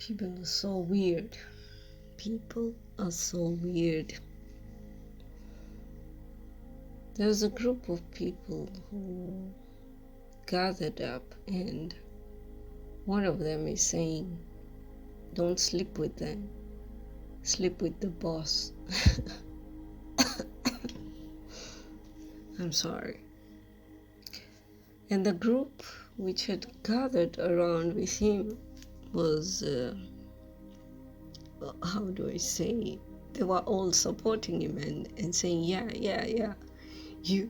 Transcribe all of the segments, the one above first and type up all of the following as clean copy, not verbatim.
People are so weird. People are so weird. There's a group of people who gathered up, and one of them is saying, don't sleep with them, sleep with the boss. I'm sorry. And the group which had gathered around with him was, how do I say, they were all supporting him and saying, yeah, you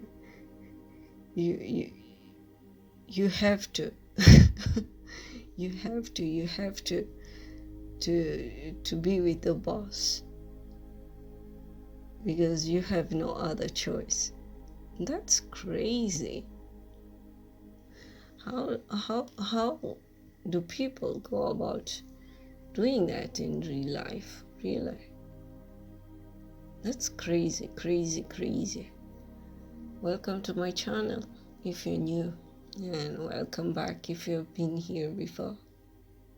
have to you have to be with the boss because you have no other choice. That's crazy. How do people go about doing that in real life? Really, that's crazy. Welcome to my channel if you're new, and welcome back if you've been here before.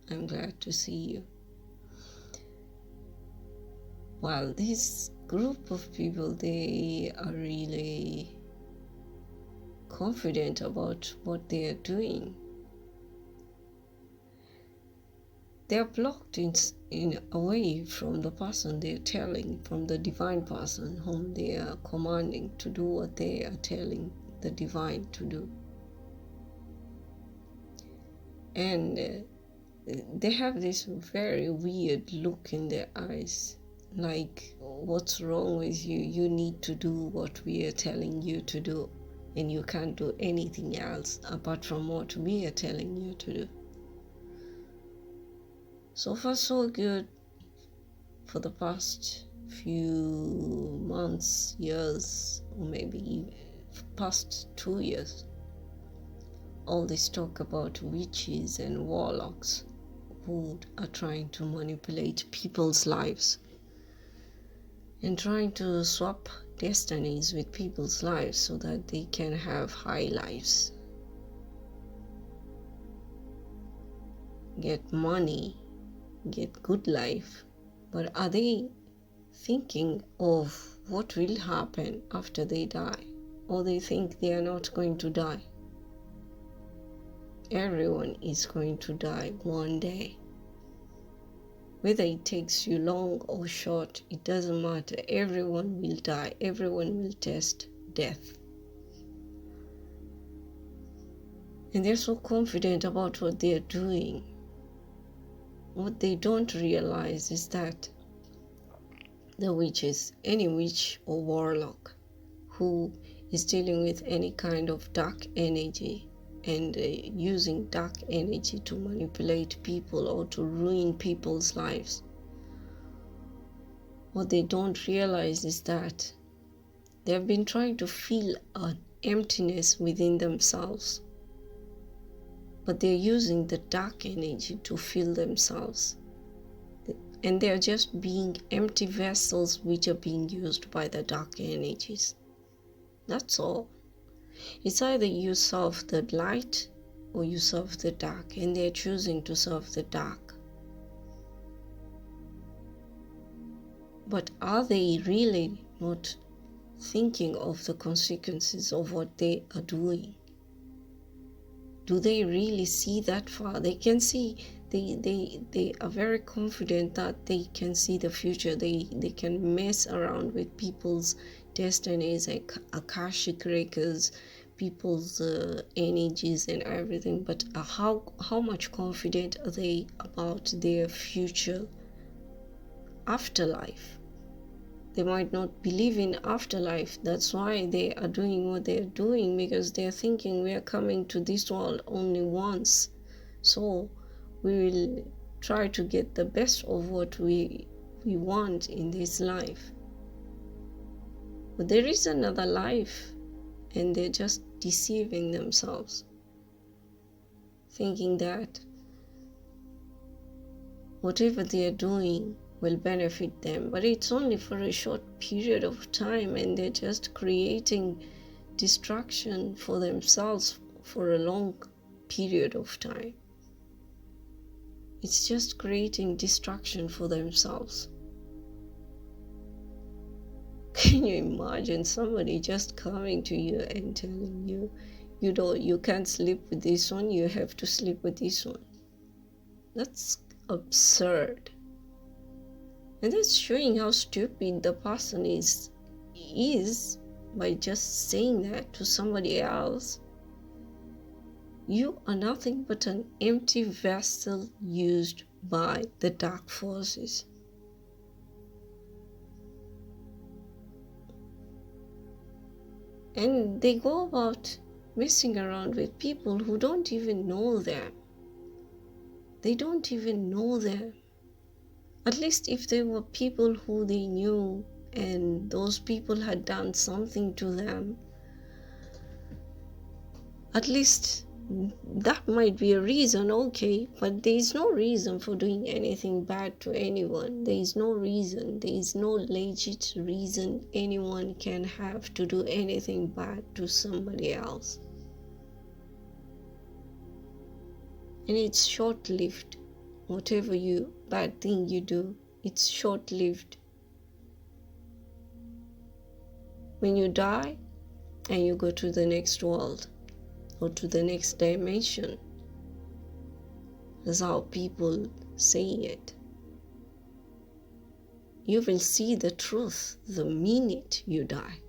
I'm glad to see you. Well, this group of people, they are really confident about what they are doing. They are blocked in away from the person they are telling, from the divine person whom they are commanding to do what they are telling the divine to do. And they have this very weird look in their eyes, like, what's wrong with you? You need to do what we are telling you to do, and you can't do anything else apart from what we are telling you to do. So far so good for the past few months, years, or maybe past 2 years. All this talk about witches and warlocks who are trying to manipulate people's lives and trying to swap destinies with people's lives so that they can have high lives, get money, get good life. But are they thinking of what will happen after they die? Or they think they are not going to die? Everyone is going to die one day. Whether it takes you long or short, it doesn't matter. Everyone will die. Everyone will taste death. And they're so confident about what they're doing. What they don't realize is that the witches, any witch or warlock who is dealing with any kind of dark energy and using dark energy to manipulate people or to ruin people's lives, what they don't realize is that they've been trying to fill an emptiness within themselves, but they're using the dark energy to fill themselves. And they're just being empty vessels which are being used by the dark energies. That's all. It's either you serve the light or you serve the dark, and they're choosing to serve the dark. But are they really not thinking of the consequences of what they are doing? Do they really see that far? They can see, they are very confident that they can see the future. They can mess around with people's destinies, like Akashic records, people's energies and everything. But how much confident are they about their future afterlife? They might not believe in afterlife. That's why they are doing what they're doing, because they're thinking we are coming to this world only once. So we will try to get the best of what we want in this life. But there is another life, and they're just deceiving themselves, thinking that whatever they're doing will benefit them, but it's only for a short period of time, and they're just creating destruction for themselves for a long period of time. It's just creating distraction for themselves. Can you imagine somebody just coming to you and telling you, you can't sleep with this one, you have to sleep with this one? That's absurd. And that's showing how stupid the person is by just saying that to somebody else. You are nothing but an empty vessel used by the dark forces. And they go about messing around with people who don't even know them. They don't even know them. At least if they were people who they knew and those people had done something to them, at least that might be a reason, okay, but there is no reason for doing anything bad to anyone. There is no reason, there is no legit reason anyone can have to do anything bad to somebody else. And it's short-lived. Whatever bad thing you do, it's short-lived. When you die and you go to the next world or to the next dimension, that's how people say it. You will see the truth the minute you die.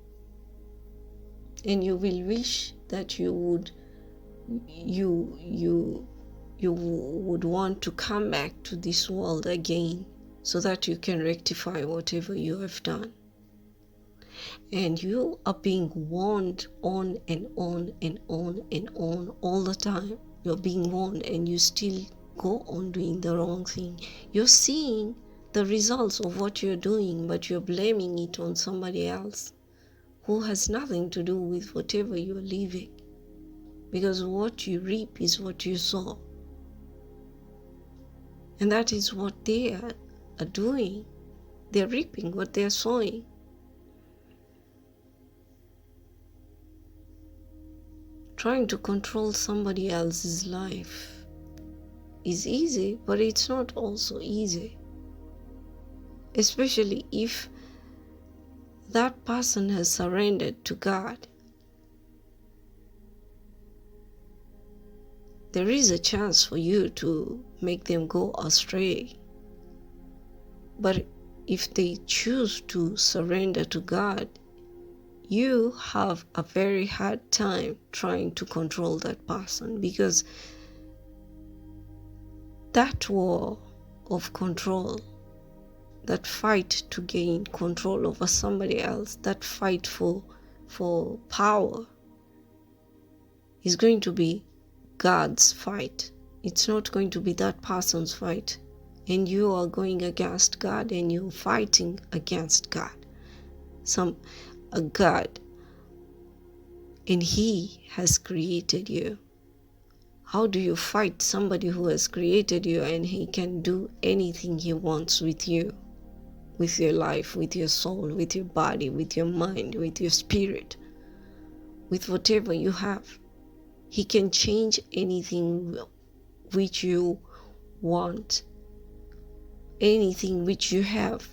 And you will wish that you would want to come back to this world again so that you can rectify whatever you have done. And you are being warned on and on and on and on all the time. You're being warned and you still go on doing the wrong thing. You're seeing the results of what you're doing, but you're blaming it on somebody else who has nothing to do with whatever you're living. Because what you reap is what you sow. And that is what they are doing. They're reaping what they're sowing. Trying to control somebody else's life is easy, but it's not also easy. Especially if that person has surrendered to God. There is a chance for you to make them go astray. But if they choose to surrender to God, you have a very hard time trying to control that person, because that war of control, that fight to gain control over somebody else, that fight for power is going to be God's fight. It's not going to be that person's fight. And you are going against God and you're fighting against God. A God. And He has created you. How do you fight somebody who has created you and He can do anything He wants with you? With your life, with your soul, with your body, with your mind, with your spirit, with whatever you have. He can change anything which you want, anything which you have,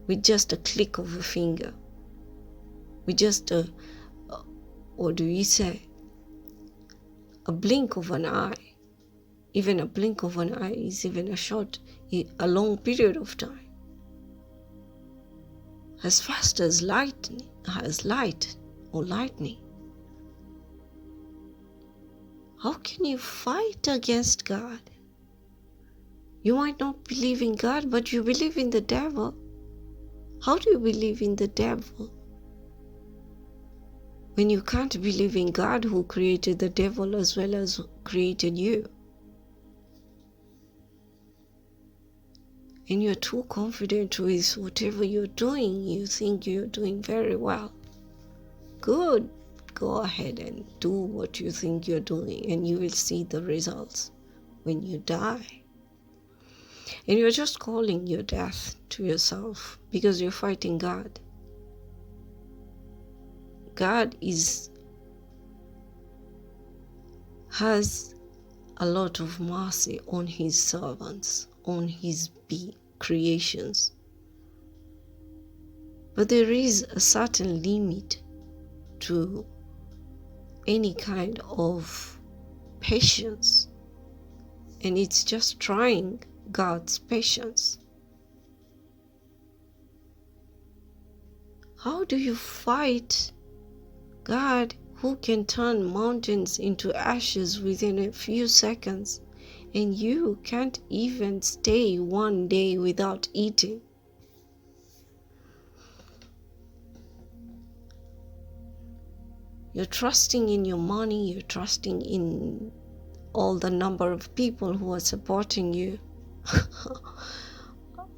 with just a click of a finger, with just a blink of an eye. Even a blink of an eye is even a long period of time. As fast as light or lightning. How can you fight against God? You might not believe in God, but you believe in the devil. How do you believe in the devil when you can't believe in God, who created the devil as well as created you? And you're too confident with whatever you're doing. You think you're doing very well. Good. Go ahead and do what you think you're doing, and you will see the results when you die. And you're just calling your death to yourself because you're fighting God. God has a lot of mercy on his servants, on his creations. But there is a certain limit to any kind of patience, and it's just trying God's patience. How do you fight God who can turn mountains into ashes within a few seconds, and you can't even stay one day without eating? You're trusting in your money, you're trusting in all the number of people who are supporting you.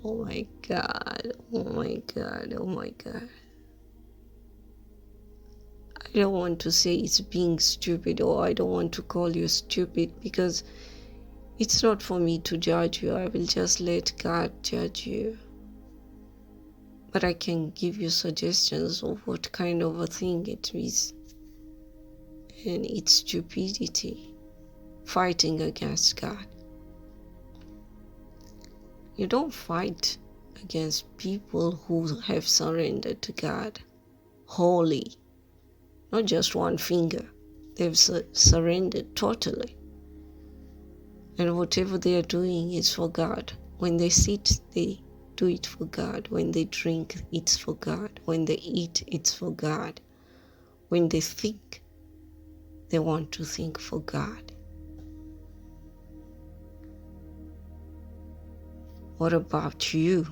Oh my God, oh my God, oh my God. I don't want to say it's being stupid, or I don't want to call you stupid, because it's not for me to judge you. I will just let God judge you. But I can give you suggestions of what kind of a thing it is. And it's stupidity, fighting against God. You don't fight against people who have surrendered to God wholly, not just one finger. They've surrendered totally. And whatever they are doing is for God. When they sit, they do it for God. When they drink, it's for God. When they eat, it's for God. When they think, they want to think for God. What about you?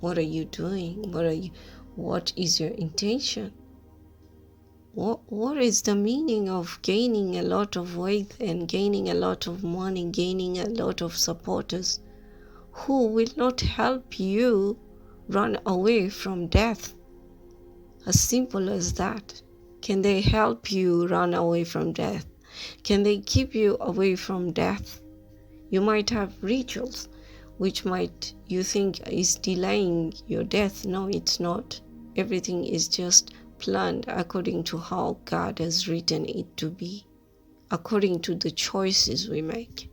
What are you doing? What is your intention? What is the meaning of gaining a lot of weight and gaining a lot of money, gaining a lot of supporters who will not help you run away from death? As simple as that. Can they help you run away from death? Can they keep you away from death? You might have rituals which might you think is delaying your death. No, it's not. Everything is just planned according to how God has written it to be, according to the choices we make.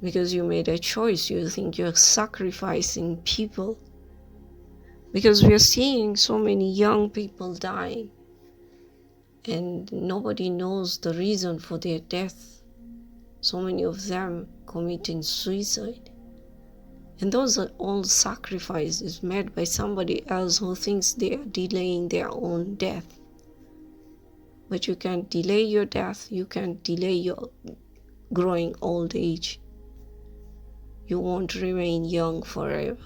Because you made a choice, you think you're sacrificing people. Because we are seeing so many young people dying, and nobody knows the reason for their death. So many of them committing suicide. And those are all sacrifices made by somebody else who thinks they are delaying their own death. But you can't delay your death. You can't delay your growing old age. You won't remain young forever.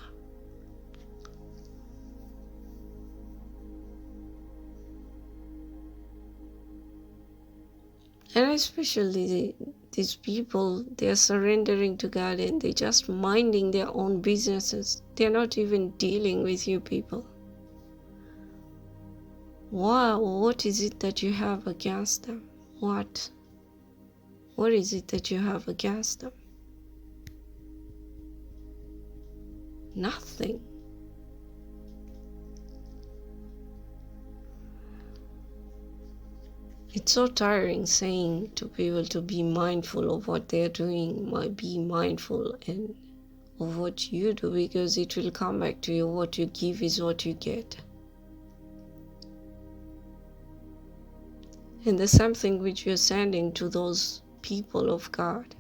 And especially these people, they're surrendering to God and they're just minding their own businesses. They're not even dealing with you people. Wow, what is it that you have against them? What is it that you have against them? Nothing. It's so tiring saying to people to be mindful of what they're doing, be mindful and of what you do, because it will come back to you. What you give is what you get. And the same thing which you're sending to those people of God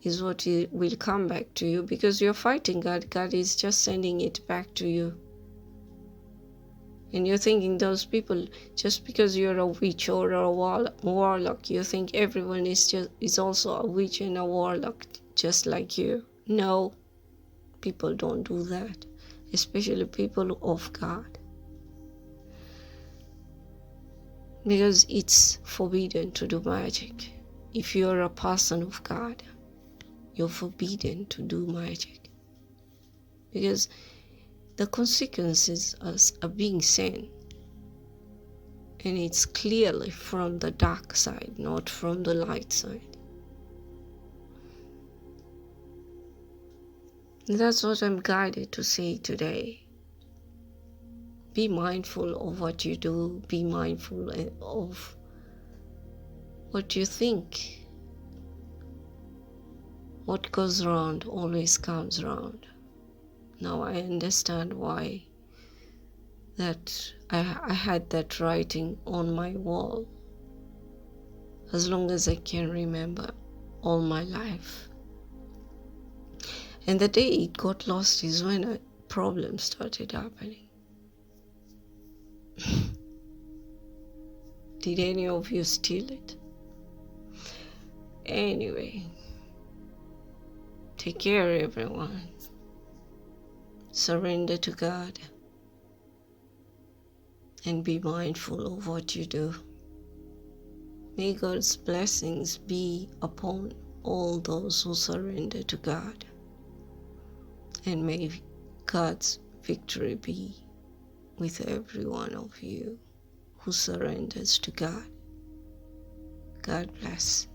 is what will come back to you, because you're fighting God. God is just sending it back to you. And you're thinking those people, just because you're a witch or a warlock, you think everyone is also a witch and a warlock just like you. No, people don't do that, especially people of God. Because it's forbidden to do magic. If you're a person of God, you're forbidden to do magic. Because the consequences are being seen. And it's clearly from the dark side, not from the light side. And that's what I'm guided to say today. Be mindful of what you do. Be mindful of what you think. What goes round always comes round. Now I understand why that I had that writing on my wall as long as I can remember all my life. And the day it got lost is when a problem started happening. Did any of you steal it? Anyway, take care, everyone. Surrender to God and be mindful of what you do. May God's blessings be upon all those who surrender to God, and may God's victory be with every one of you who surrenders to God. God bless.